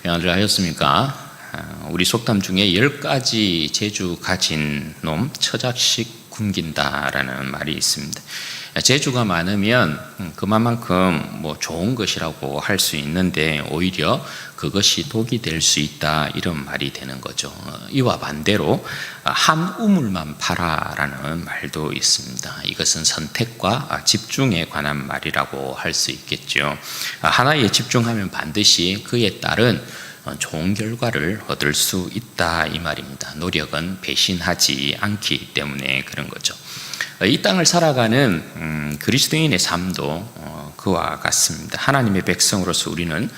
평안을 하였습니까? 우리 속담 중에 10가지 재주 가진 놈 처작식 굶긴다라는 말이 있습니다. 재주가 많으면 그만큼 좋은 것이라고 할 수 있는데 오히려 그것이 독이 될 수 있다, 이런 말이 되는 거죠. 이와 반대로 한 우물만 파라라는 말도 있습니다. 이것은 선택과 집중에 관한 말이라고 할 수 있겠죠. 하나에 집중하면 반드시 그에 따른 좋은 결과를 얻을 수 있다, 이 말입니다. 노력은 배신하지 않기 때문에 그런 거죠. 이 땅을 살아가는 그리스도인의 삶도 그와 같습니다. 하나님의 백성으로서 우리는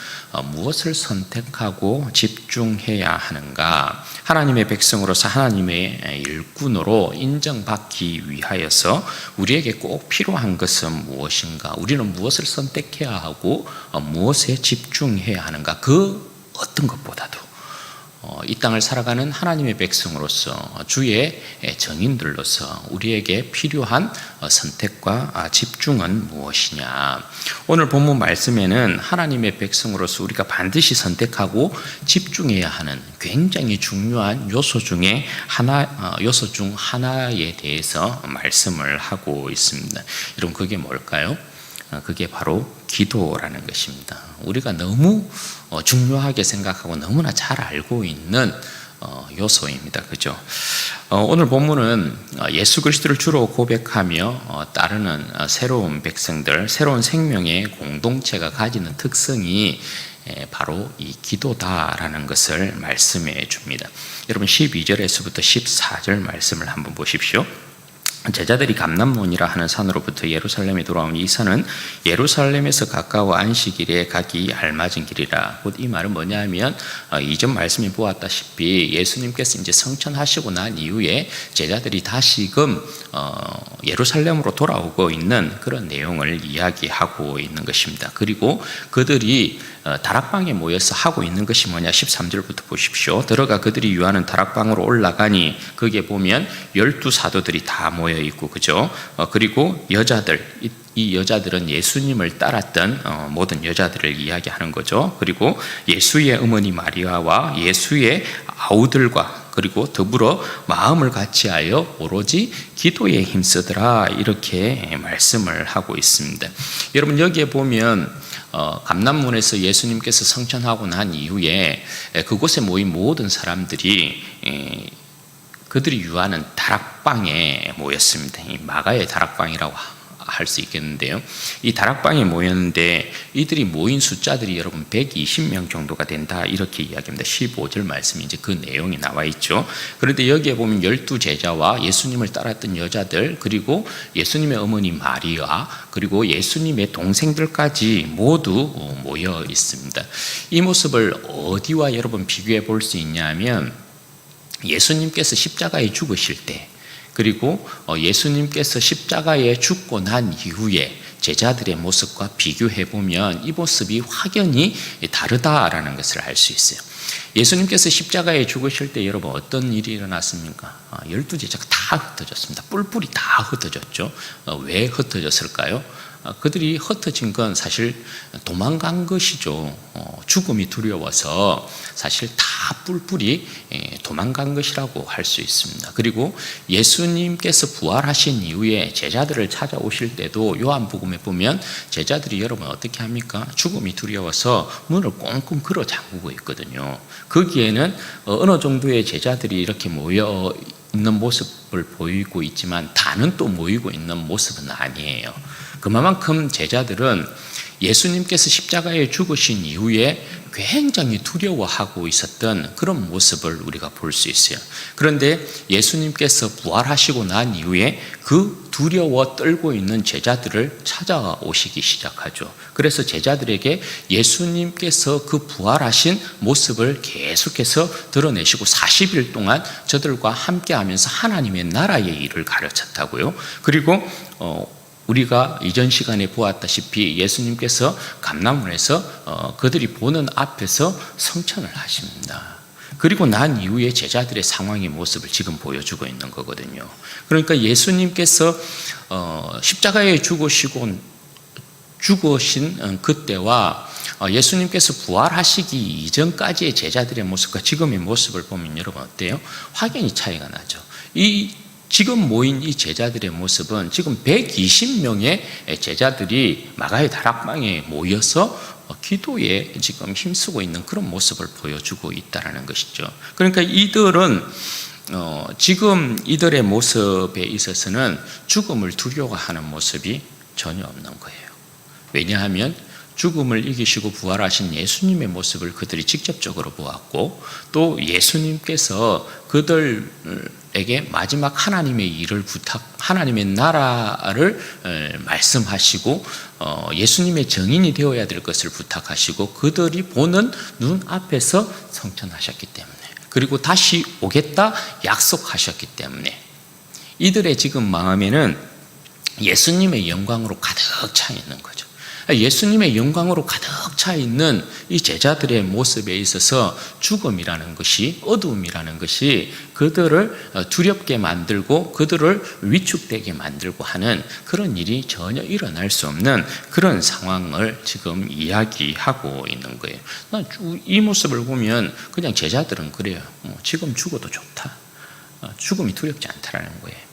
무엇을 선택하고 집중해야 하는가? 하나님의 백성으로서 하나님의 일꾼으로 인정받기 위하여서 우리에게 꼭 필요한 것은 무엇인가? 우리는 무엇을 선택해야 하고 무엇에 집중해야 하는가? 그 어떤 것보다도 이 땅을 살아가는 하나님의 백성으로서 주의 정인들로서 우리에게 필요한 선택과 집중은 무엇이냐? 오늘 본문 말씀에는 하나님의 백성으로서 우리가 반드시 선택하고 집중해야 하는 굉장히 중요한 요소 중 하나에 대해서 말씀을 하고 있습니다. 여러분, 그게 뭘까요? 그게 바로 기도라는 것입니다. 우리가 너무 중요하게 생각하고 너무나 잘 알고 있는 요소입니다. 그죠? 오늘 본문은 예수 그리스도를 주로 고백하며 따르는 새로운 백성들, 새로운 생명의 공동체가 가지는 특성이 바로 이 기도다라는 것을 말씀해 줍니다. 여러분, 12절에서부터 14절 말씀을 한번 보십시오. 제자들이 감람몬이라 하는 산으로부터 예루살렘에 돌아온 이 산은 예루살렘에서 가까워 안식일에 가기 알맞은 길이라. 곧 이 말은 뭐냐면 이전 말씀에 보았다시피 예수님께서 이제 성천하시고 난 이후에 제자들이 다시금 예루살렘으로 돌아오고 있는 그런 내용을 이야기하고 있는 것입니다. 그리고 그들이 다락방에 모여서 하고 있는 것이 뭐냐? 13절부터 보십시오. 들어가 그들이 유하는 다락방으로 올라가니 거기에 보면 12사도들이 다 모여 있고, 그죠? 그리고 여자들, 이 여자들은 예수님을 따랐던 모든 여자들을 이야기하는 거죠. 그리고 예수의 어머니 마리아와 예수의 아우들과 그리고 더불어 마음을 같이하여 오로지 기도에 힘쓰더라, 이렇게 말씀을 하고 있습니다. 여러분, 여기에 보면 감람문에서 예수님께서 성천하고 난 이후에 그곳에 모인 모든 사람들이 그들이 유하는 다락방에 모였습니다. 이 마가의 다락방이라고 할 수 있겠는데요. 이 다락방에 모였는데 이들이 모인 숫자들이 여러분 120명 정도가 된다, 이렇게 이야기합니다. 15절 말씀이 이제 그 내용이 나와 있죠. 그런데 여기에 보면 12제자와 예수님을 따랐던 여자들, 그리고 예수님의 어머니 마리아, 그리고 예수님의 동생들까지 모두 모여 있습니다. 이 모습을 어디와 여러분 비교해 볼 수 있냐면 예수님께서 십자가에 죽으실 때, 그리고 예수님께서 십자가에 죽고 난 이후에 제자들의 모습과 비교해 보면 이 모습이 확연히 다르다라는 것을 알 수 있어요. 예수님께서 십자가에 죽으실 때 여러분 어떤 일이 일어났습니까? 12제자가 다 흩어졌습니다. 뿔뿔이 다 흩어졌죠. 왜 흩어졌을까요? 그들이 흩어진 건 사실 도망간 것이죠. 죽음이 두려워서 사실 다 뿔뿔이 도망간 것이라고 할 수 있습니다. 그리고 예수님께서 부활하신 이후에 제자들을 찾아오실 때도 요한복음에 보면 제자들이 여러분 어떻게 합니까? 죽음이 두려워서 문을 꽁꽁 걸어 잠그고 있거든요. 거기에는 어느 정도의 제자들이 이렇게 모여 있는 모습을 보이고 있지만 다는 또 모이고 있는 모습은 아니에요. 그만큼 제자들은 예수님께서 십자가에 죽으신 이후에 굉장히 두려워하고 있었던 그런 모습을 우리가 볼 수 있어요. 그런데 예수님께서 부활하시고 난 이후에 그 두려워 떨고 있는 제자들을 찾아오시기 시작하죠. 그래서 제자들에게 예수님께서 그 부활하신 모습을 계속해서 드러내시고 40일 동안 저들과 함께하면서 하나님의 나라의 일을 가르쳤다고요. 그리고 우리가 이전 시간에 보았다시피 예수님께서 감람문에서 그들이 보는 앞에서 성천을 하십니다. 그리고 난 이후에 제자들의 상황의 모습을 지금 보여주고 있는 거거든요. 그러니까 예수님께서 십자가에 죽으신 그때와 예수님께서 부활하시기 이전까지의 제자들의 모습과 지금의 모습을 보면 여러분 어때요? 확연히 차이가 나죠. 지금 모인 이 제자들의 모습은 지금 120명의 제자들이 마가의 다락방에 모여서 기도에 지금 힘쓰고 있는 그런 모습을 보여주고 있다는 것이죠. 그러니까 이들은 지금 이들의 모습에 있어서는 죽음을 두려워하는 모습이 전혀 없는 거예요. 왜냐하면 죽음을 이기시고 부활하신 예수님의 모습을 그들이 직접적으로 보았고, 또 예수님께서 그들에게 마지막 하나님의 일을 하나님의 나라를 말씀하시고 예수님의 증인이 되어야 될 것을 부탁하시고 그들이 보는 눈앞에서 성천하셨기 때문에, 그리고 다시 오겠다 약속하셨기 때문에 이들의 지금 마음에는 예수님의 영광으로 가득 차 있는 거죠. 예수님의 영광으로 가득 차 있는 이 제자들의 모습에 있어서 죽음이라는 것이, 어두움이라는 것이 그들을 두렵게 만들고 그들을 위축되게 만들고 하는 그런 일이 전혀 일어날 수 없는 그런 상황을 지금 이야기하고 있는 거예요. 이 모습을 보면 그냥 제자들은 그래요. 지금 죽어도 좋다. 죽음이 두렵지 않다라는 거예요.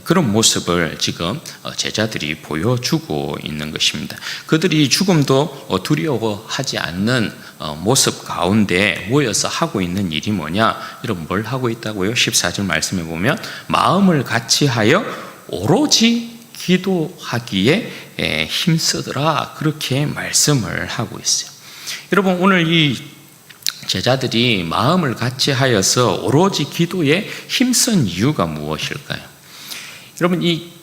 그런 모습을 지금 제자들이 보여주고 있는 것입니다. 그들이 죽음도 두려워하지 않는 모습 가운데 모여서 하고 있는 일이 뭐냐? 여러분 뭘 하고 있다고요? 14절 말씀에 보면 마음을 같이하여 오로지 기도하기에 힘쓰더라, 그렇게 말씀을 하고 있어요. 여러분 오늘 이 제자들이 마음을 같이하여서 오로지 기도에 힘쓴 이유가 무엇일까요? 여러분 이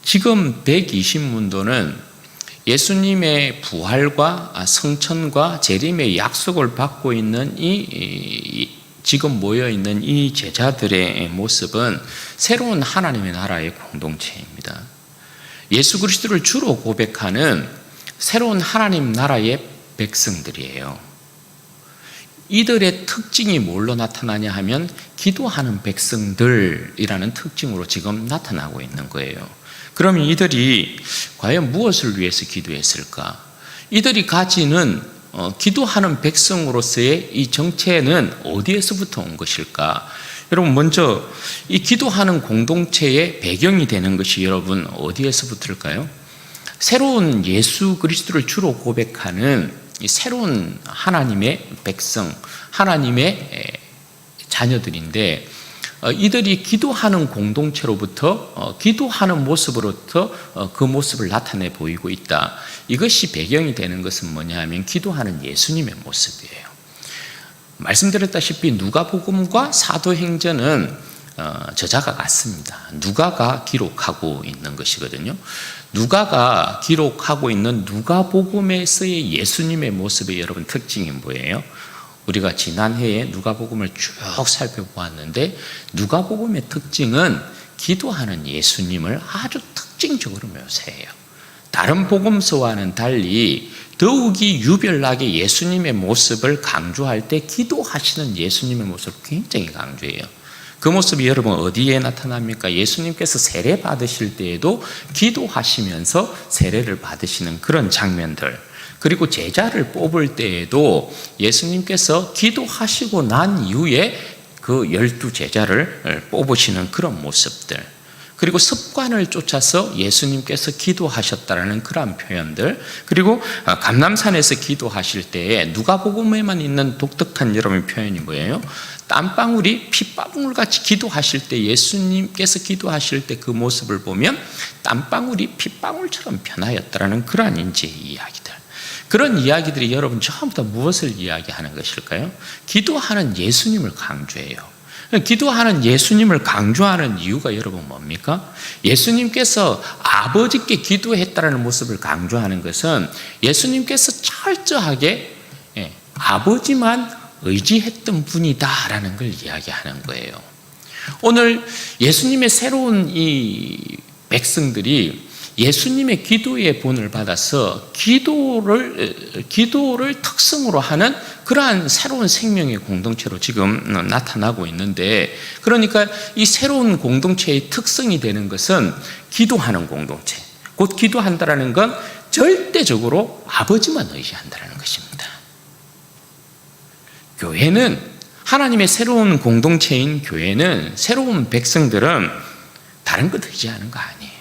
지금 120문도는 예수님의 부활과 성천과 재림의 약속을 받고 있는 지금 모여있는 이 제자들의 모습은 새로운 하나님의 나라의 공동체입니다. 예수 그리스도를 주로 고백하는 새로운 하나님 나라의 백성들이에요. 이들의 특징이 뭘로 나타나냐 하면 기도하는 백성들이라는 특징으로 지금 나타나고 있는 거예요. 그러면 이들이 과연 무엇을 위해서 기도했을까? 이들이 가지는 기도하는 백성으로서의 이 정체는 어디에서부터 온 것일까? 여러분 먼저 이 기도하는 공동체의 배경이 되는 것이 여러분 어디에서부터일까요? 새로운 예수 그리스도를 주로 고백하는 이 새로운 하나님의 백성, 하나님의 자녀들인데 이들이 기도하는 공동체로부터 기도하는 모습으로부터 그 모습을 나타내 보이고 있다. 이것이 배경이 되는 것은 뭐냐 하면 기도하는 예수님의 모습이에요. 말씀드렸다시피 누가복음과 사도행전은 저자가 같습니다. 누가가 기록하고 있는 것이거든요. 누가가 기록하고 있는 누가복음에서의 예수님의 모습의 여러분 특징이 뭐예요? 우리가 지난해에 누가복음을 쭉 살펴보았는데 누가복음의 특징은 기도하는 예수님을 아주 특징적으로 묘사해요. 다른 복음서와는 달리 더욱이 유별나게 예수님의 모습을 강조할 때 기도하시는 예수님의 모습을 굉장히 강조해요. 그 모습이 여러분 어디에 나타납니까? 예수님께서 세례 받으실 때에도 기도하시면서 세례를 받으시는 그런 장면들, 그리고 제자를 뽑을 때에도 예수님께서 기도하시고 난 이후에 그 12제자를 뽑으시는 그런 모습들, 그리고 습관을 쫓아서 예수님께서 기도하셨다라는 그런 표현들, 그리고 감람산에서 기도하실 때에 누가복음에만 있는 독특한 여러분의 표현이 뭐예요? 땀방울이 핏방울같이 기도하실 때, 예수님께서 기도하실 때 그 모습을 보면 땀방울이 핏방울처럼 변하였다라는 그러한 이제 이야기들, 그런 이야기들이 여러분 처음부터 무엇을 이야기하는 것일까요? 기도하는 예수님을 강조해요. 기도하는 예수님을 강조하는 이유가 여러분 뭡니까? 예수님께서 아버지께 기도했다는 모습을 강조하는 것은 예수님께서 철저하게 아버지만 의지했던 분이다라는 걸 이야기하는 거예요. 오늘 예수님의 새로운 이 백성들이 예수님의 기도의 본을 받아서 기도를 특성으로 하는 그러한 새로운 생명의 공동체로 지금 나타나고 있는데, 그러니까 이 새로운 공동체의 특성이 되는 것은 기도하는 공동체, 곧 기도한다라는 건 절대적으로 아버지만 의지한다는 것입니다. 교회는, 하나님의 새로운 공동체인 교회는, 새로운 백성들은 다른 것 의지하는 거 아니에요.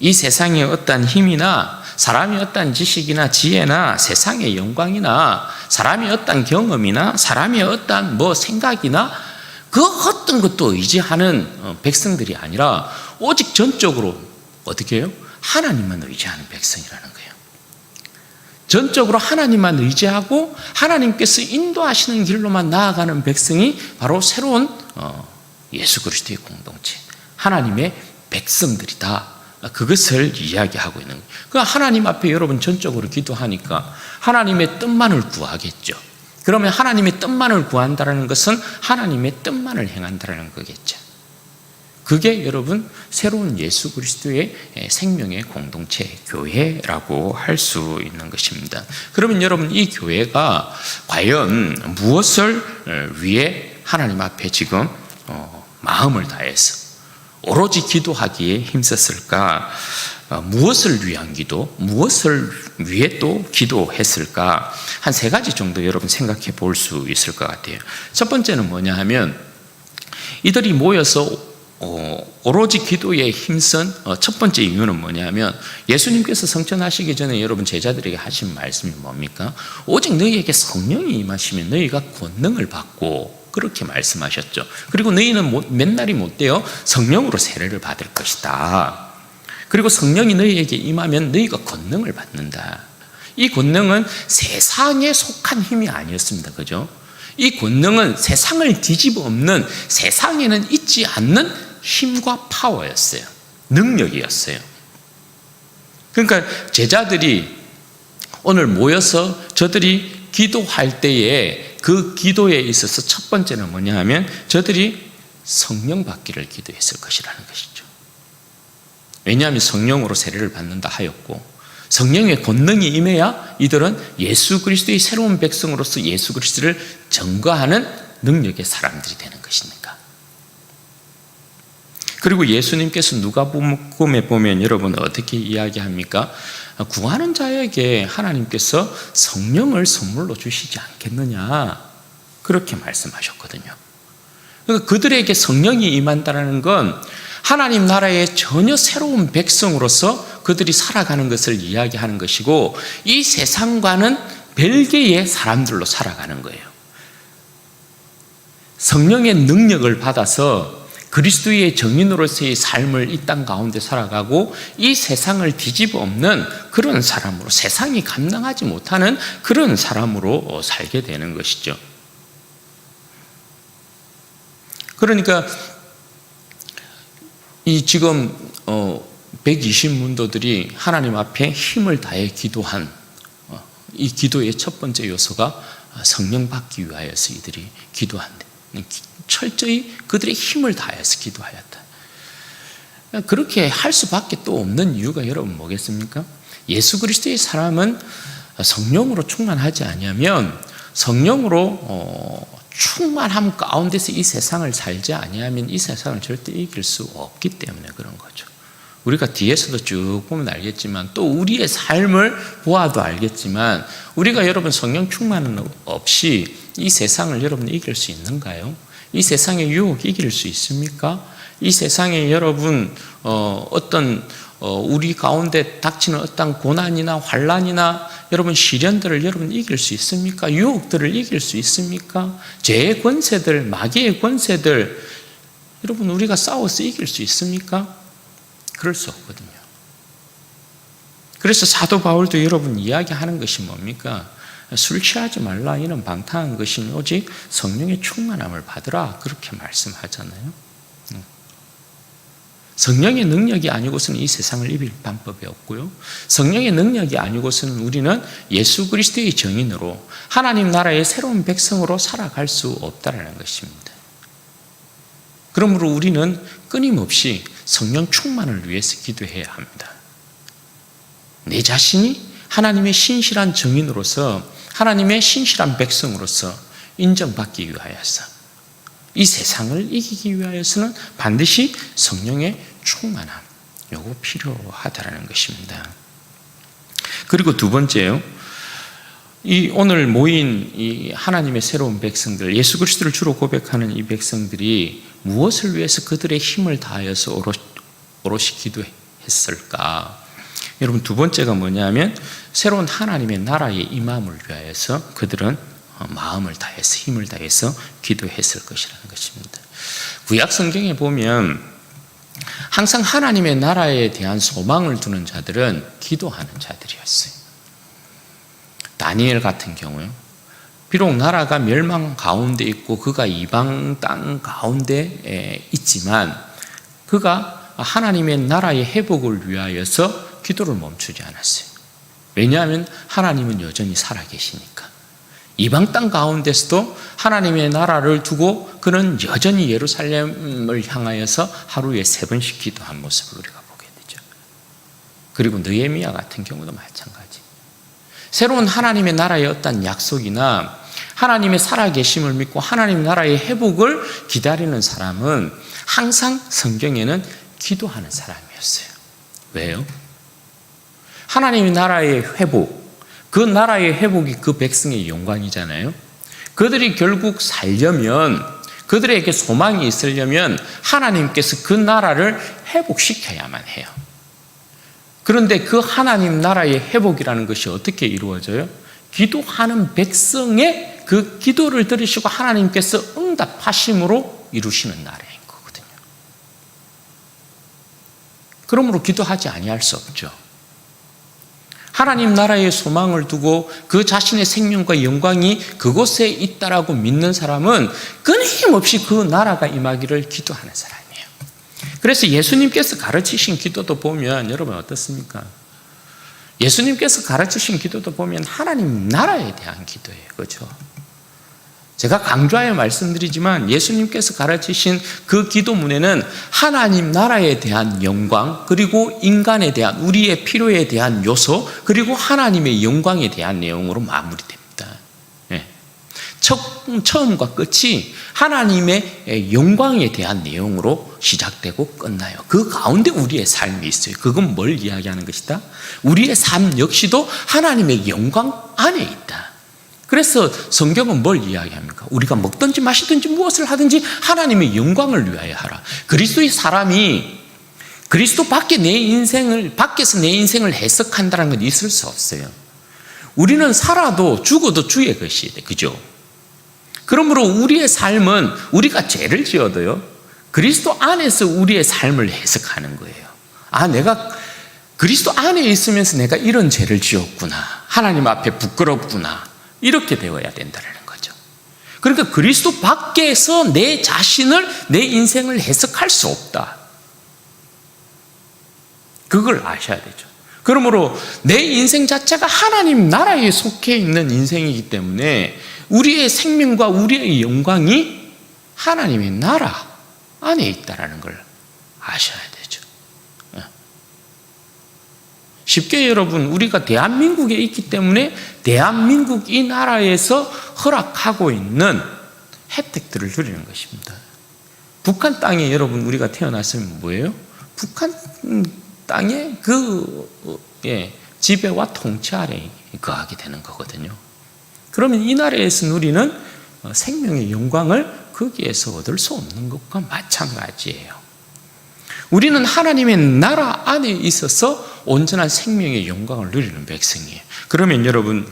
이 세상의 어떠한 힘이나 사람의 어떠한 지식이나 지혜나 세상의 영광이나 사람의 어떠한 경험이나 사람의 어떠한 생각이나 그 어떤 것도 의지하는 백성들이 아니라 오직 전적으로 어떻게 해요? 하나님만 의지하는 백성이라는 거예요. 전적으로 하나님만 의지하고 하나님께서 인도하시는 길로만 나아가는 백성이 바로 새로운 예수 그리스도의 공동체, 하나님의 백성들이다. 그것을 이야기하고 있는 거예요. 그러니까 하나님 앞에 여러분 전적으로 기도하니까 하나님의 뜻만을 구하겠죠. 그러면 하나님의 뜻만을 구한다는 것은 하나님의 뜻만을 행한다는 거겠죠. 그게 여러분 새로운 예수 그리스도의 생명의 공동체, 교회라고 할 수 있는 것입니다. 그러면 여러분 이 교회가 과연 무엇을 위해 하나님 앞에 지금 마음을 다해서 오로지 기도하기에 힘썼을까? 무엇을 위한 기도, 무엇을 위해 또 기도했을까? 한 3가지 정도 여러분 생각해 볼 수 있을 것 같아요. 첫 번째는 뭐냐 하면 이들이 모여서 오로지 기도에 힘쓴 첫 번째 이유는 뭐냐 하면 예수님께서 성천하시기 전에 여러분 제자들에게 하신 말씀이 뭡니까? 오직 너희에게 성령이 임하시면 너희가 권능을 받고 그렇게 말씀하셨죠. 그리고 너희는 맨날이 못되어 성령으로 세례를 받을 것이다. 그리고 성령이 너희에게 임하면 너희가 권능을 받는다. 이 권능은 세상에 속한 힘이 아니었습니다. 그죠? 이 권능은 세상을 뒤집어 엎는, 세상에는 있지 않는 힘과 파워였어요. 능력이었어요. 그러니까 제자들이 오늘 모여서 저들이 기도할 때에 그 기도에 있어서 첫 번째는 뭐냐 하면 저들이 성령 받기를 기도했을 것이라는 것이죠. 왜냐하면 성령으로 세례를 받는다 하였고 성령의 권능이 임해야 이들은 예수 그리스도의 새로운 백성으로서 예수 그리스도를 증거하는 능력의 사람들이 되는 것이니까. 그리고 예수님께서 누가복음에 보면 여러분 어떻게 이야기합니까? 구하는 자에게 하나님께서 성령을 선물로 주시지 않겠느냐 그렇게 말씀하셨거든요. 그러니까 그들에게 성령이 임한다는 건 하나님 나라의 전혀 새로운 백성으로서 그들이 살아가는 것을 이야기하는 것이고 이 세상과는 별개의 사람들로 살아가는 거예요. 성령의 능력을 받아서 그리스도의 정인으로서의 삶을 이 땅 가운데 살아가고 이 세상을 뒤집어 엎는 그런 사람으로, 세상이 감당하지 못하는 그런 사람으로 살게 되는 것이죠. 그러니까 이 지금 120문도들이 하나님 앞에 힘을 다해 기도한 이 기도의 첫 번째 요소가 성령 받기 위하여서 이들이 기도한다. 철저히 그들의 힘을 다해서 기도하였다. 그렇게 할 수밖에 또 없는 이유가 여러분 뭐겠습니까? 예수 그리스도의 사람은 성령으로 충만하지 아니하면 성령으로 충만함 가운데서 이 세상을 살지 아니하면 이 세상을 절대 이길 수 없기 때문에 그런 거죠. 우리가 뒤에서도 쭉 보면 알겠지만 또 우리의 삶을 보아도 알겠지만 우리가 여러분 성령 충만 없이 이 세상을 여러분 이길 수 있는가요? 이 세상의 유혹 이길 수 있습니까? 이 세상에 여러분 우리 가운데 닥치는 어떤 고난이나 환난이나 여러분 시련들을 여러분 이길 수 있습니까? 유혹들을 이길 수 있습니까? 죄의 권세들, 마귀의 권세들 여러분 우리가 싸워서 이길 수 있습니까? 그럴 수 없거든요. 그래서 사도 바울도 여러분 이야기하는 것이 뭡니까? 술 취하지 말라 이런 방탕한 것이 오직 성령의 충만함을 받으라 그렇게 말씀하잖아요. 성령의 능력이 아니고서는 이 세상을 이길 방법이 없고요. 성령의 능력이 아니고서는 우리는 예수 그리스도의 정인으로 하나님 나라의 새로운 백성으로 살아갈 수 없다는 것입니다. 그러므로 우리는 끊임없이 성령 충만을 위해서 기도해야 합니다. 내 자신이 하나님의 신실한 정인으로서 하나님의 신실한 백성으로서 인정받기 위하여서 이 세상을 이기기 위하여서는 반드시 성령의 충만함 요거 필요하다는 것입니다. 그리고 두 번째요. 이 오늘 모인 이 하나님의 새로운 백성들, 예수 그리스도를 주로 고백하는 이 백성들이 무엇을 위해서 그들의 힘을 다하여서 오롯이 기도했을까? 여러분, 두 번째가 뭐냐면 새로운 하나님의 나라의 임함을 위하여서 그들은 마음을 다해서 힘을 다해서 기도했을 것이라는 것입니다. 구약 성경에 보면 항상 하나님의 나라에 대한 소망을 두는 자들은 기도하는 자들이었어요. 다니엘 같은 경우요, 비록 나라가 멸망 가운데 있고 그가 이방 땅 가운데 있지만 그가 하나님의 나라의 회복을 위하여서 기도를 멈추지 않았어요. 왜냐하면 하나님은 여전히 살아계시니까. 이방 땅 가운데서도 하나님의 나라를 두고 그는 여전히 예루살렘을 향하여서 하루에 3번씩 기도한 모습을 우리가 보게 되죠. 그리고 느헤미야 같은 경우도 마찬가지. 새로운 하나님의 나라의 어떤 약속이나 하나님의 살아계심을 믿고 하나님 나라의 회복을 기다리는 사람은 항상 성경에는 기도하는 사람이었어요. 왜요? 하나님의 나라의 회복, 그 나라의 회복이 그 백성의 영광이잖아요. 그들이 결국 살려면, 그들에게 소망이 있으려면 하나님께서 그 나라를 회복시켜야만 해요. 그런데 그 하나님 나라의 회복이라는 것이 어떻게 이루어져요? 기도하는 백성의 그 기도를 들으시고 하나님께서 응답하심으로 이루시는 나라인 거거든요. 그러므로 기도하지 아니할 수 없죠. 하나님 나라의 소망을 두고 그 자신의 생명과 영광이 그곳에 있다라고 믿는 사람은 끊임없이 그 나라가 임하기를 기도하는 사람이에요. 그래서 예수님께서 가르치신 기도도 보면 여러분 어떻습니까? 예수님께서 가르치신 기도도 보면 하나님 나라에 대한 기도예요. 그렇죠? 제가 강조하여 말씀드리지만 예수님께서 가르치신 그 기도문에는 하나님 나라에 대한 영광, 그리고 인간에 대한 우리의 필요에 대한 요소, 그리고 하나님의 영광에 대한 내용으로 마무리됩니다. 처음과 끝이 하나님의 영광에 대한 내용으로 시작되고 끝나요. 그 가운데 우리의 삶이 있어요. 그건 뭘 이야기하는 것이다? 우리의 삶 역시도 하나님의 영광 안에 있다. 그래서 성경은 뭘 이야기합니까? 우리가 먹든지 마시든지 무엇을 하든지 하나님의 영광을 위하여 하라. 그리스도의 사람이 그리스도 밖에서 내 인생을 해석한다는 건 있을 수 없어요. 우리는 살아도 죽어도 주의 것이에요. 그죠? 그러므로 우리의 삶은 우리가 죄를 지어도요, 그리스도 안에서 우리의 삶을 해석하는 거예요. 아, 내가 그리스도 안에 있으면서 내가 이런 죄를 지었구나. 하나님 앞에 부끄럽구나. 이렇게 되어야 된다는 거죠. 그러니까 그리스도 밖에서 내 자신을, 내 인생을 해석할 수 없다. 그걸 아셔야 되죠. 그러므로 내 인생 자체가 하나님 나라에 속해 있는 인생이기 때문에 우리의 생명과 우리의 영광이 하나님의 나라 안에 있다는 걸 아셔야 되죠. 쉽게 여러분, 우리가 대한민국에 있기 때문에 대한민국 이 나라에서 허락하고 있는 혜택들을 누리는 것입니다. 북한 땅에 여러분 우리가 태어났으면 뭐예요? 북한 땅에 지배와 통치 아래에 거하게 되는 거거든요. 그러면 이 나라에서 누리는 생명의 영광을 거기에서 얻을 수 없는 것과 마찬가지예요. 우리는 하나님의 나라 안에 있어서 온전한 생명의 영광을 누리는 백성이에요. 그러면 여러분,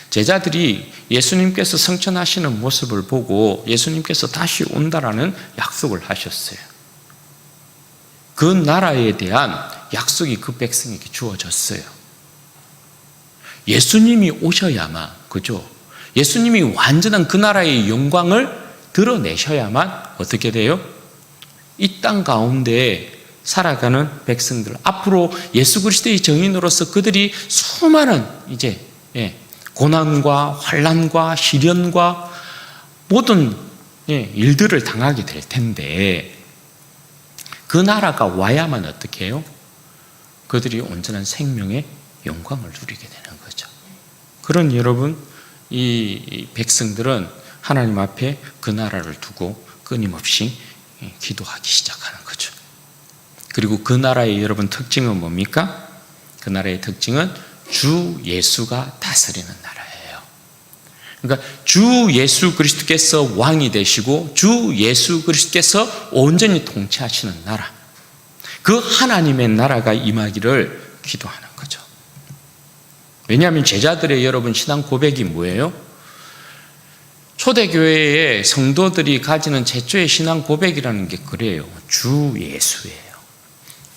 제자들이 예수님께서 성천하시는 모습을 보고 예수님께서 다시 온다라는 약속을 하셨어요. 그 나라에 대한 약속이 그 백성에게 주어졌어요. 예수님이 오셔야만, 그죠? 예수님이 완전한 그 나라의 영광을 드러내셔야만 어떻게 돼요? 이 땅 가운데 살아가는 백성들, 앞으로 예수 그리스도의 증인으로서 그들이 수많은 이제 고난과 환난과 시련과 모든 일들을 당하게 될 텐데, 그 나라가 와야만 어떻게 해요? 그들이 온전한 생명의 영광을 누리게 되는 거죠. 그런 여러분, 이 백성들은 하나님 앞에 그 나라를 두고 끊임없이 기도하기 시작하는 거죠. 그리고 그 나라의 여러분 특징은 뭡니까? 그 나라의 특징은 주 예수가 다스리는 나라예요. 그러니까 주 예수 그리스도께서 왕이 되시고 주 예수 그리스도께서 온전히 통치하시는 나라, 그 하나님의 나라가 임하기를 기도하는 거죠. 왜냐하면 제자들의 여러분 신앙 고백이 뭐예요? 초대교회의 성도들이 가지는 최초의 신앙 고백이라는 게 그래요. 주 예수예요.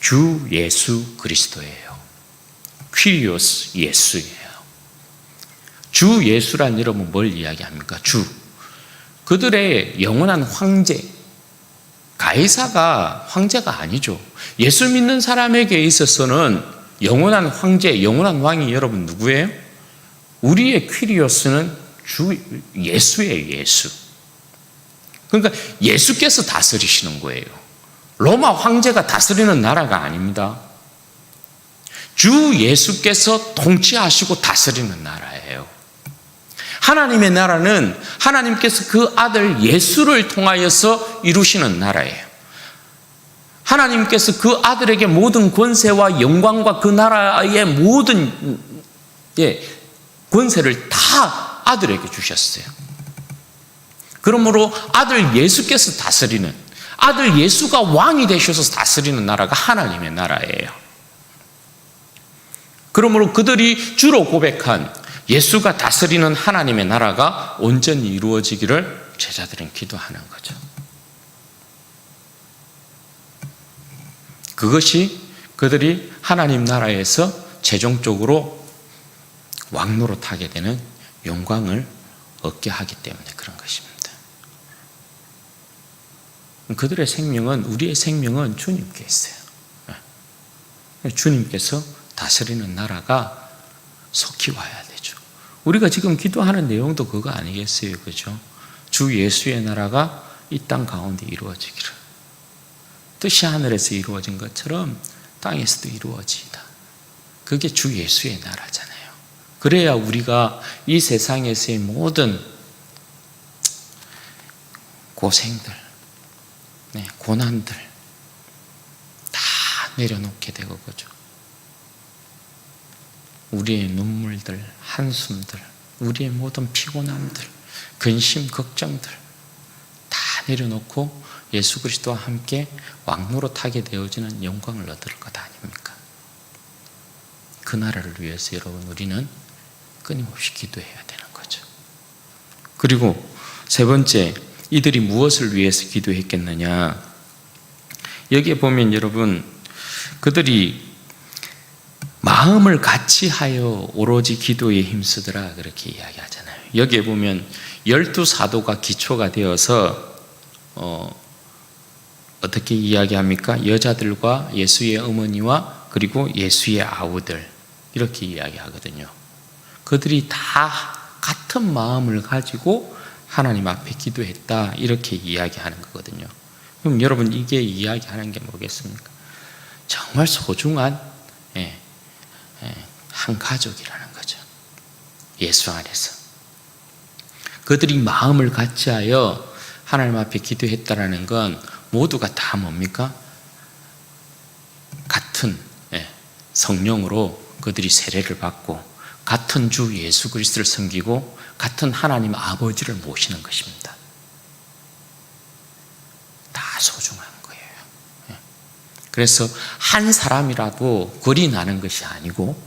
주 예수 그리스도예요. 퀴리오스 예수예요. 주 예수란 여러분 뭘 이야기합니까? 주. 그들의 영원한 황제. 가이사가 황제가 아니죠. 예수 믿는 사람에게 있어서는 영원한 황제, 영원한 왕이 여러분 누구예요? 우리의 퀴리오스는 주 예수예요. 예수. 그러니까 예수께서 다스리시는 거예요. 로마 황제가 다스리는 나라가 아닙니다. 주 예수께서 통치하시고 다스리는 나라예요. 하나님의 나라는 하나님께서 그 아들 예수를 통하여서 이루시는 나라예요. 하나님께서 그 아들에게 모든 권세와 영광과 그 나라의 모든 권세를 다 아들에게 주셨어요. 그러므로 아들 예수께서 다스리는, 아들 예수가 왕이 되셔서 다스리는 나라가 하나님의 나라예요. 그러므로 그들이 주로 고백한 예수가 다스리는 하나님의 나라가 온전히 이루어지기를 제자들은 기도하는 거죠. 그것이 그들이 하나님 나라에서 최종적으로 왕노릇하게 되는 영광을 얻게 하기 때문에 그런 것입니다. 그들의 생명은, 우리의 생명은 주님께 있어요. 주님께서 다스리는 나라가 속히 와야 되죠. 우리가 지금 기도하는 내용도 그거 아니겠어요? 그죠? 주 예수의 나라가 이 땅 가운데 이루어지기를. 뜻이 하늘에서 이루어진 것처럼 땅에서도 이루어지이다. 그게 주 예수의 나라잖아요. 그래야 우리가 이 세상에서의 모든 고생들, 고난들 다 내려놓게 되고, 그죠? 우리의 눈물들, 한숨들, 우리의 모든 피곤함들, 근심, 걱정들 다 내려놓고 예수 그리스도와 함께 왕노릇하게 되어지는 영광을 얻을 것 아닙니까? 그 나라를 위해서 여러분 우리는 끊임없이 기도해야 되는 거죠. 그리고 세 번째, 이들이 무엇을 위해서 기도했겠느냐? 여기에 보면 여러분, 그들이 마음을 같이 하여 오로지 기도에 힘쓰더라 그렇게 이야기하잖아요. 여기에 보면 12사도가 기초가 되어서 어떻게 이야기합니까? 여자들과 예수의 어머니와 그리고 예수의 아우들 이렇게 이야기하거든요. 그들이 다 같은 마음을 가지고 하나님 앞에 기도했다 이렇게 이야기하는 거거든요. 그럼 여러분 이게 이야기하는 게 뭐겠습니까? 정말 소중한 한 가족이라는 거죠. 예수 안에서 그들이 마음을 같이 하여 하나님 앞에 기도했다라는 건 모두가 다 뭡니까? 같은 성령으로 그들이 세례를 받고 같은 주 예수 그리스도를 섬기고 같은 하나님 아버지를 모시는 것입니다. 다 소중한 거예요. 그래서 한 사람이라도 골이 나는 것이 아니고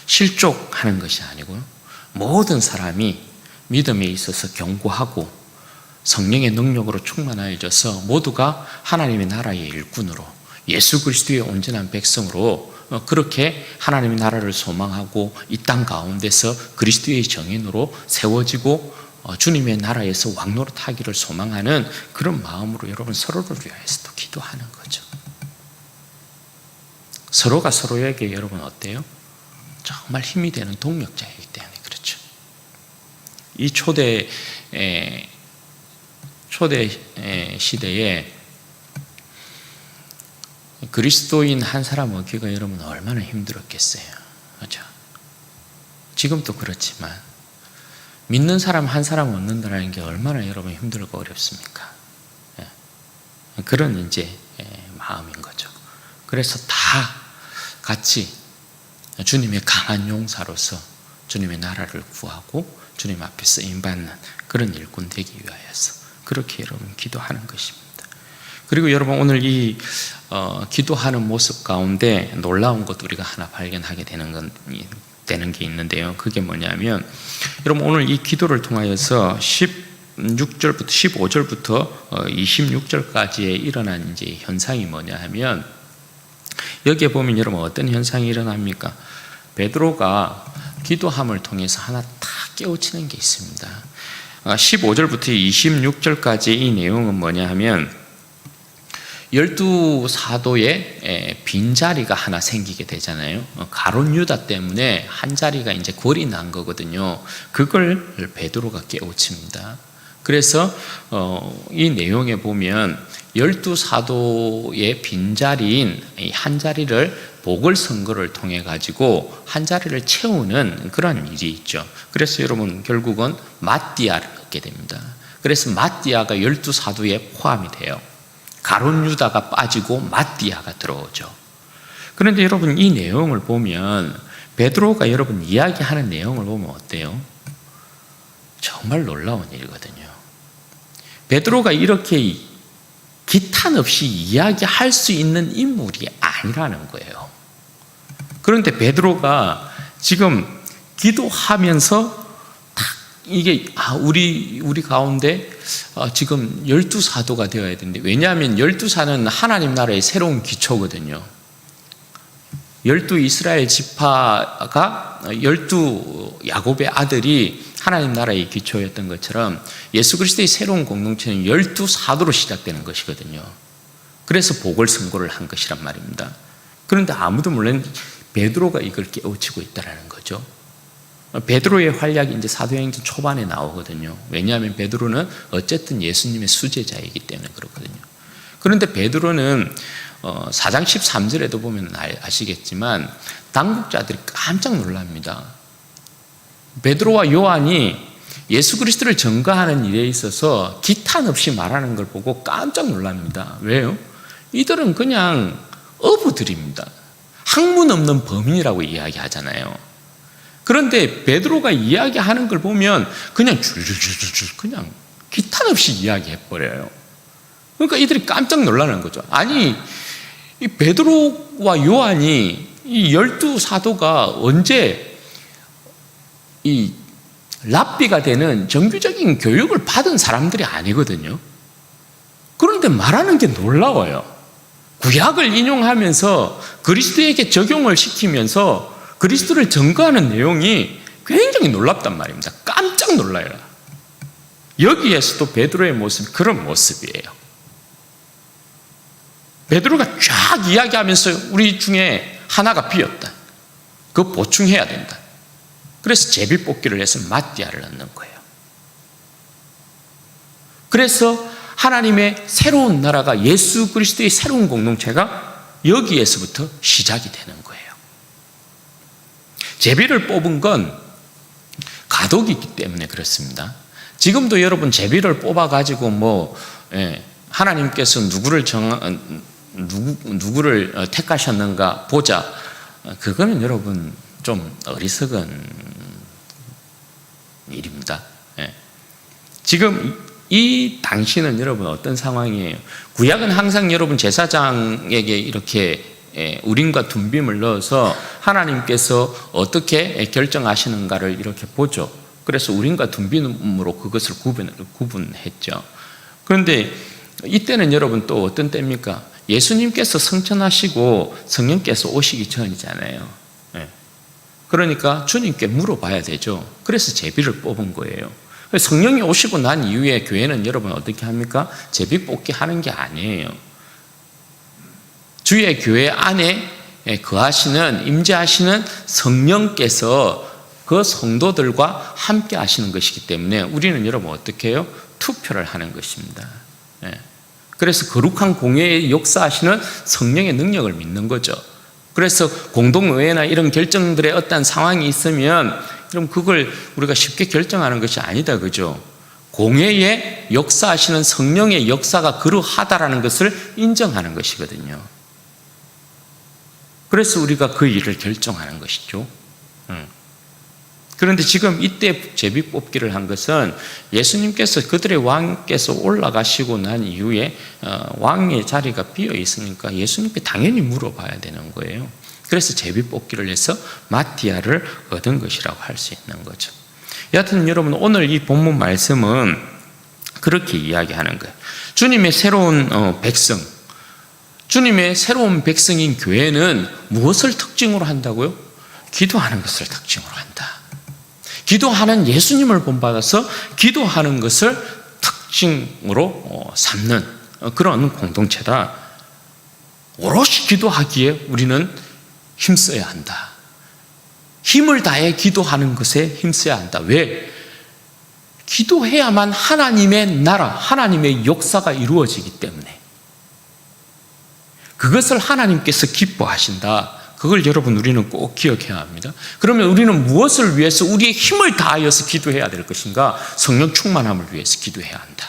실족하는 것이 아니고 모든 사람이 믿음에 있어서 견고하고 성령의 능력으로 충만하여져서 모두가 하나님의 나라의 일꾼으로 예수 그리스도의 온전한 백성으로 그렇게 하나님의 나라를 소망하고 이 땅 가운데서 그리스도의 정인으로 세워지고 주님의 나라에서 왕노릇하기를 소망하는 그런 마음으로 여러분 서로를 위하여서도 기도하는 거죠. 서로가 서로에게 여러분 어때요? 정말 힘이 되는 동력자이기 때문에 그렇죠. 이 초대 시대에 그리스도인 한 사람 얻기가 여러분 얼마나 힘들었겠어요. 그렇죠? 지금도 그렇지만 믿는 사람 한 사람 얻는다는 게 얼마나 여러분 힘들고 어렵습니까? 그런 이제 마음인 거죠. 그래서 다 같이 주님의 강한 용사로서 주님의 나라를 구하고 주님 앞에 쓰임받는 그런 일꾼 되기 위하여서 그렇게 여러분 기도하는 것입니다. 그리고 여러분 오늘 이 기도하는 모습 가운데 놀라운 것 우리가 하나 발견하게 되는 게 있는데요. 그게 뭐냐면 여러분 오늘 이 기도를 통하여서 16절부터 15절부터 26절까지에 일어난 이제 현상이 뭐냐 하면 여기에 보면 여러분 어떤 현상이 일어납니까? 베드로가 기도함을 통해서 하나 딱 깨우치는 게 있습니다. 15절부터 26절까지 이 내용은 뭐냐 하면 12사도에 빈자리가 하나 생기게 되잖아요. 가룟 유다 때문에 한 자리가 이제 골이 난 거거든요. 그걸 베드로가 깨우칩니다. 그래서 이 내용에 보면 12사도의 빈자리인 한 자리를 보궐선거를 통해 가지고 한 자리를 채우는 그런 일이 있죠. 그래서 여러분 결국은 마띠아를 얻게 됩니다. 그래서 마띠아가 12사도에 포함이 돼요. 가룟 유다가 빠지고 마띠아가 들어오죠. 그런데 여러분 이 내용을 보면 베드로가 여러분 이야기하는 내용을 보면 어때요? 정말 놀라운 일이거든요. 베드로가 이렇게 기탄 없이 이야기할 수 있는 인물이 아니라는 거예요. 그런데 베드로가 지금 기도하면서 딱 이게 우리 가운데 지금 12사도가 되어야 되는데, 왜냐하면 12사는 하나님 나라의 새로운 기초거든요. 12 이스라엘 지파가 12 야곱의 아들이 하나님 나라의 기초였던 것처럼 예수 그리스도의 새로운 공동체는 12사도로 시작되는 것이거든요. 그래서 보궐선거를 한 것이란 말입니다. 그런데 아무도 몰랐는데 베드로가 이걸 깨우치고 있다는 거죠. 베드로의 활약이 이제 사도행전 초반에 나오거든요. 왜냐하면 베드로는 어쨌든 예수님의 수제자이기 때문에 그렇거든요. 그런데 베드로는 4장 13절에도 보면 아시겠지만 당국자들이 깜짝 놀랍니다. 베드로와 요한이 예수 그리스도를 증거하는 일에 있어서 기탄 없이 말하는 걸 보고 깜짝 놀랍니다. 왜요? 이들은 그냥 어부들입니다. 학문 없는 범인이라고 이야기하잖아요. 그런데 베드로가 이야기하는 걸 보면 그냥 줄줄줄줄 그냥 기탄 없이 이야기해버려요. 그러니까 이들이 깜짝 놀라는 거죠. 아니, 이 베드로와 요한이 이 12사도가 언제 이 랍비가 되는 정규적인 교육을 받은 사람들이 아니거든요. 그런데 말하는 게 놀라워요. 구약을 인용하면서 그리스도에게 적용을 시키면서 그리스도를 증거하는 내용이 굉장히 놀랍단 말입니다. 깜짝 놀라요. 여기에서도 베드로의 모습이 그런 모습이에요. 베드로가 쫙 이야기하면서 우리 중에 하나가 비었다. 그거 보충해야 된다. 그래서 제비뽑기를 해서 마띠아를 얻는 거예요. 그래서 하나님의 새로운 나라가, 예수 그리스도의 새로운 공동체가 여기에서부터 시작이 되는 거예요. 제비를 뽑은 건 가독이기 때문에 그렇습니다. 지금도 여러분 제비를 뽑아가지고 하나님께서 누구를 택하셨는가 보자. 그거는 여러분 좀 어리석은 일입니다. 지금 이 당시는 여러분 어떤 상황이에요? 구약은 항상 여러분 제사장에게 이렇게 우림과 둠빔을 넣어서 하나님께서 어떻게 결정하시는가를 이렇게 보죠. 그래서 우림과 둠빔으로 그것을 구분했죠. 그런데 이때는 여러분 또 어떤 때입니까? 예수님께서 성천하시고 성령께서 오시기 전이잖아요. 그러니까 주님께 물어봐야 되죠. 그래서 제비를 뽑은 거예요. 성령이 오시고 난 이후에 교회는 여러분 어떻게 합니까? 제비 뽑기 하는 게 아니에요. 주의 교회 안에 거하시는, 임재하시는 성령께서 그 성도들과 함께 하시는 것이기 때문에 우리는 여러분 어떻게 해요? 투표를 하는 것입니다. 그래서 거룩한 공회에 역사하시는 성령의 능력을 믿는 거죠. 그래서 공동의회나 이런 결정들의 어떤 상황이 있으면 그럼 그걸 우리가 쉽게 결정하는 것이 아니다, 그죠? 공회에 역사하시는 성령의 역사가 그러하다라는 것을 인정하는 것이거든요. 그래서 우리가 그 일을 결정하는 것이죠. 그런데 지금 이때 제비 뽑기를 한 것은 예수님께서 그들의 왕께서 올라가시고 난 이후에 왕의 자리가 비어 있으니까 예수님께 당연히 물어봐야 되는 거예요. 그래서 제비 뽑기를 해서 마티아를 얻은 것이라고 할 수 있는 거죠. 여하튼 여러분, 오늘 이 본문 말씀은 그렇게 이야기하는 거예요. 주님의 새로운 백성, 주님의 새로운 백성인 교회는 무엇을 특징으로 한다고요? 기도하는 것을 특징으로 한다. 기도하는 예수님을 본받아서 기도하는 것을 특징으로 삼는 그런 공동체다. 오롯이 기도하기에 우리는 힘써야 한다. 힘을 다해 기도하는 것에 힘써야 한다. 왜? 기도해야만 하나님의 나라, 하나님의 역사가 이루어지기 때문에. 그것을 하나님께서 기뻐하신다. 그걸 여러분 우리는 꼭 기억해야 합니다. 그러면 우리는 무엇을 위해서 우리의 힘을 다하여서 기도해야 될 것인가? 성령 충만함을 위해서 기도해야 한다.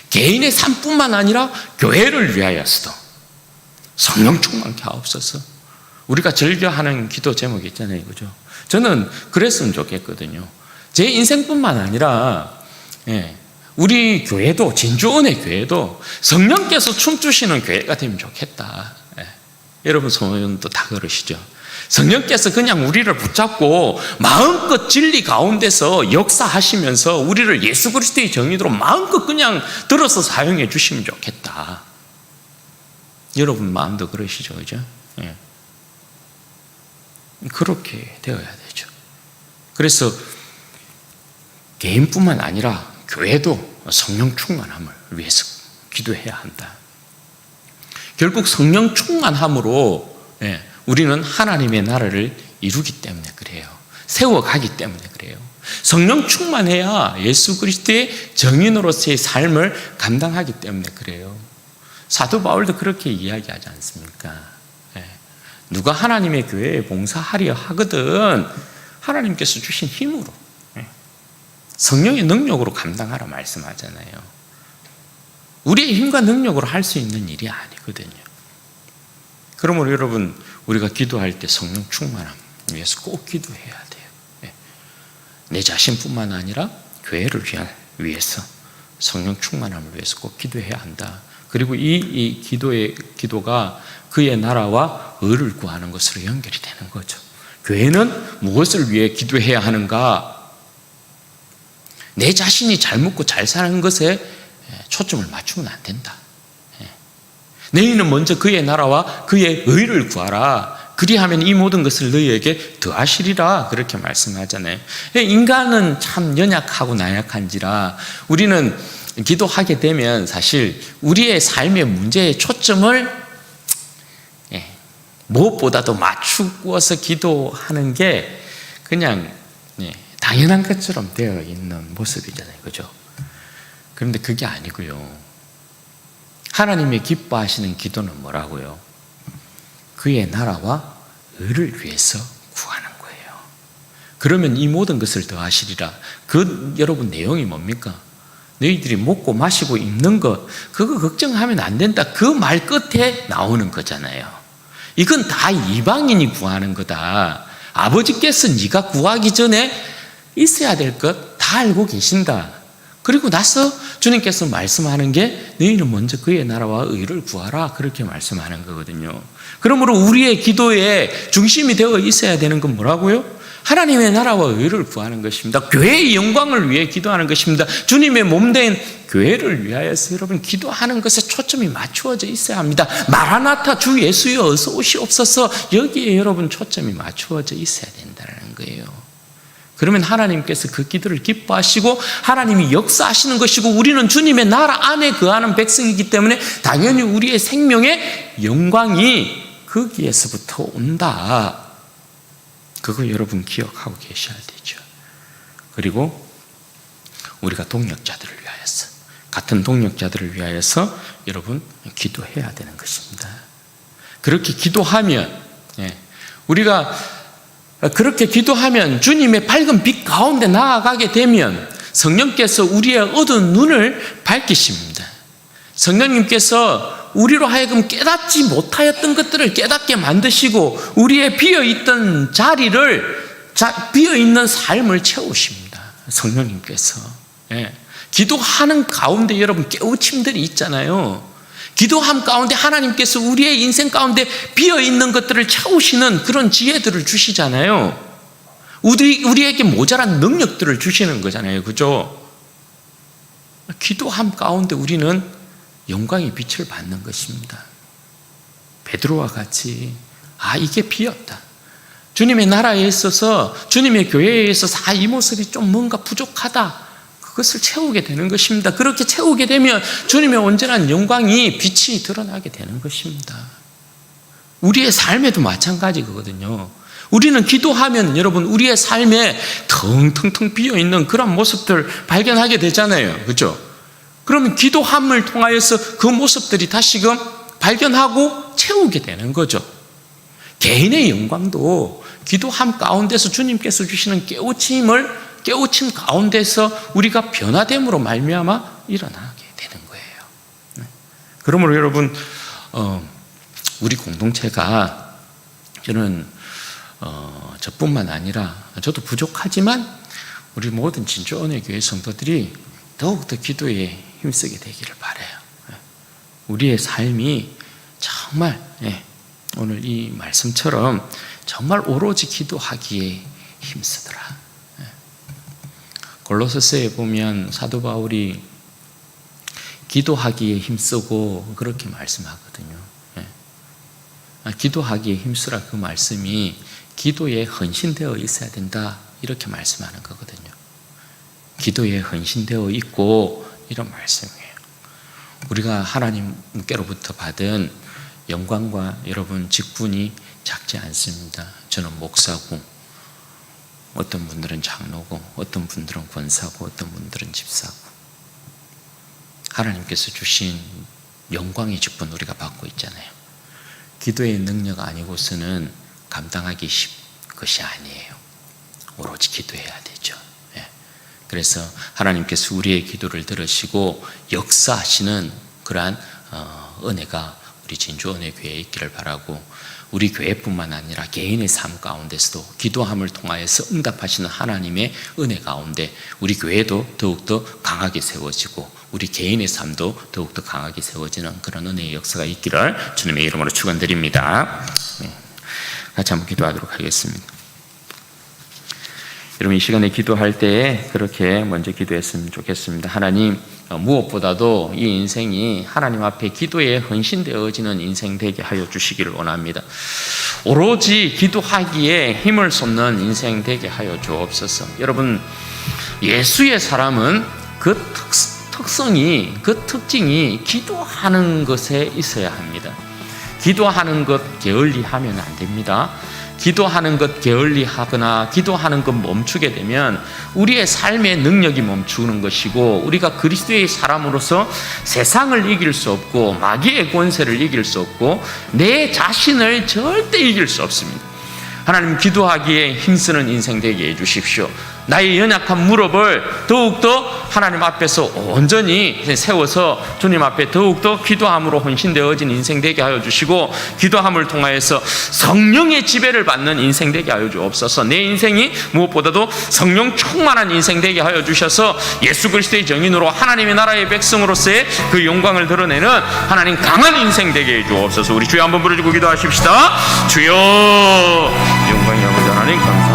개인의 삶뿐만 아니라 교회를 위하여서도 성령 충만케 하옵소서. 우리가 즐겨하는 기도 제목이 있잖아요, 그죠? 저는 그랬으면 좋겠거든요. 제 인생뿐만 아니라 우리 교회도, 진주은혜 교회도 성령께서 춤추시는 교회가 되면 좋겠다. 여러분 소원도 다 그러시죠? 성령께서 그냥 우리를 붙잡고 마음껏 진리 가운데서 역사하시면서 우리를 예수 그리스도의 정의로 마음껏 그냥 들어서 사용해 주시면 좋겠다. 여러분 마음도 그러시죠, 그죠? 그렇게 되어야 되죠. 그래서 개인뿐만 아니라 교회도 성령 충만함을 위해서 기도해야 한다. 결국 성령 충만함으로 우리는 하나님의 나라를 이루기 때문에 그래요. 세워가기 때문에 그래요. 성령 충만해야 예수 그리스도의 정인으로서의 삶을 감당하기 때문에 그래요. 사도 바울도 그렇게 이야기하지 않습니까? 누가 하나님의 교회에 봉사하려 하거든 하나님께서 주신 힘으로, 성령의 능력으로 감당하라 말씀하잖아요. 우리의 힘과 능력으로 할 수 있는 일이 아니거든요. 그러므로 여러분, 우리가 기도할 때 성령 충만함 위해서 꼭 기도해야 돼요. 내 자신뿐만 아니라 교회를 위해서 성령 충만함을 위해서 꼭 기도해야 한다. 그리고 이 기도가 그의 나라와 의를 구하는 것으로 연결이 되는 거죠. 교회는 무엇을 위해 기도해야 하는가? 내 자신이 잘 먹고 잘 사는 것에 초점을 맞추면 안 된다. 너희는 먼저 그의 나라와 그의 의를 구하라. 그리하면 이 모든 것을 너희에게 더하시리라. 그렇게 말씀하잖아요. 인간은 참 연약하고 나약한지라 우리는 기도하게 되면 사실 우리의 삶의 문제에 초점을 무엇보다도 맞추어서 기도하는 게 그냥 당연한 것처럼 되어 있는 모습이잖아요, 그죠? 그런데 그게 아니고요. 하나님이 기뻐하시는 기도는 뭐라고요? 그의 나라와 의를 위해서 구하는 거예요. 그러면 이 모든 것을 더하시리라. 그 여러분 내용이 뭡니까? 너희들이 먹고 마시고 입는 것 그거 걱정하면 안 된다. 그 말 끝에 나오는 거잖아요. 이건 다 이방인이 구하는 거다. 아버지께서 네가 구하기 전에 있어야 될 것 다 알고 계신다. 그리고 나서 주님께서 말씀하는 게 너희는 먼저 그의 나라와 의를 구하라. 그렇게 말씀하는 거거든요. 그러므로 우리의 기도의 중심이 되어 있어야 되는 건 뭐라고요? 하나님의 나라와 의를 구하는 것입니다. 교회의 영광을 위해 기도하는 것입니다. 주님의 몸된 교회를 위하여서 여러분 기도하는 것에 초점이 맞추어져 있어야 합니다. 마라나타 주 예수여 어서 오시옵소서, 여기에 여러분 초점이 맞추어져 있어야 된다는 거예요. 그러면 하나님께서 그 기도를 기뻐하시고 하나님이 역사하시는 것이고 우리는 주님의 나라 안에 거하는 백성이기 때문에 당연히 우리의 생명의 영광이 거기에서부터 온다. 그거 여러분 기억하고 계셔야 되죠. 그리고 우리가 동력자들을 위하여서, 같은 동력자들을 위하여서 여러분 기도해야 되는 것입니다. 그렇게 기도하면, 우리가 그렇게 기도하면 주님의 밝은 빛 가운데 나아가게 되면 성령께서 우리의 어두운 눈을 밝히십니다. 성령님께서 우리로 하여금 깨닫지 못하였던 것들을 깨닫게 만드시고 우리의 비어있던 비어있는 삶을 채우십니다. 성령님께서. 예. 기도하는 가운데 여러분 깨우침들이 있잖아요. 기도함 가운데 하나님께서 우리의 인생 가운데 비어있는 것들을 채우시는 그런 지혜들을 주시잖아요. 우리에게 모자란 능력들을 주시는 거잖아요. 그죠? 기도함 가운데 우리는 영광의 빛을 받는 것입니다. 베드로와 같이 이게 비었다. 주님의 나라에 있어서 주님의 교회에 있어서 이 모습이 좀 뭔가 부족하다. 그것을 채우게 되는 것입니다. 그렇게 채우게 되면 주님의 온전한 영광이 빛이 드러나게 되는 것입니다. 우리의 삶에도 마찬가지거든요. 우리는 기도하면 여러분 우리의 삶에 텅텅텅 비어있는 그런 모습들 발견하게 되잖아요. 그렇죠? 그러면 기도함을 통하여서 그 모습들이 다시금 발견하고 채우게 되는 거죠. 개인의 영광도 기도함 가운데서 주님께서 주시는 깨우침 가운데서 우리가 변화됨으로 말미암아 일어나게 되는 거예요. 그러므로 여러분 우리 공동체가 저는 저뿐만 아니라 저도 부족하지만 우리 모든 진주언약교회 성도들이 더욱더 기도에 힘쓰게 되기를 바라요. 우리의 삶이 정말 오늘 이 말씀처럼 정말 오로지 기도하기에 힘쓰더라. 골로새서에 보면 사도 바울이 기도하기에 힘쓰고 그렇게 말씀하거든요. 기도하기에 힘쓰라 그 말씀이 기도에 헌신되어 있어야 된다 이렇게 말씀하는 거거든요. 기도에 헌신되어 있고 이런 말씀이에요. 우리가 하나님께로부터 받은 영광과 여러분 직분이 작지 않습니다. 저는 목사고 어떤 분들은 장로고 어떤 분들은 권사고 어떤 분들은 집사고 하나님께서 주신 영광의 직분 우리가 받고 있잖아요. 기도의 능력 아니고서는 감당하기 쉽은 것이 아니에요. 오로지 기도해야 되죠. 그래서 하나님께서 우리의 기도를 들으시고 역사하시는 그러한 은혜가 우리 진주언약교회에 있기를 바라고 우리 교회뿐만 아니라 개인의 삶 가운데서도 기도함을 통하여서 응답하시는 하나님의 은혜 가운데 우리 교회도 더욱더 강하게 세워지고 우리 개인의 삶도 더욱더 강하게 세워지는 그런 은혜의 역사가 있기를 주님의 이름으로 축원드립니다. 같이 한번 기도하도록 하겠습니다. 여러분 이 시간에 기도할 때에 그렇게 먼저 기도했으면 좋겠습니다. 하나님, 무엇보다도 이 인생이 하나님 앞에 기도에 헌신되어지는 인생 되게 하여 주시기를 원합니다. 오로지 기도하기에 힘을 쏟는 인생 되게 하여 주옵소서. 여러분, 예수의 사람은 그 특성이, 그 특징이 기도하는 것에 있어야 합니다. 기도하는 것 게을리하면 안 됩니다. 기도하는 것 게을리하거나 기도하는 것 멈추게 되면 우리의 삶의 능력이 멈추는 것이고 우리가 그리스도의 사람으로서 세상을 이길 수 없고 마귀의 권세를 이길 수 없고 내 자신을 절대 이길 수 없습니다. 하나님, 기도하기에 힘쓰는 인생 되게 해주십시오. 나의 연약한 무릎을 더욱더 하나님 앞에서 온전히 세워서 주님 앞에 더욱더 기도함으로 헌신되어진 인생 되게 하여 주시고 기도함을 통하여서 성령의 지배를 받는 인생 되게 하여 주옵소서. 내 인생이 무엇보다도 성령 충만한 인생 되게 하여 주셔서 예수 그리스도의 정인으로 하나님의 나라의 백성으로서의 그 영광을 드러내는 하나님 강한 인생 되게 해 주옵소서. 우리 주여 한번 부르짖고 기도하십시다. 주여, 영광이 아버지 하나님 감사합니다.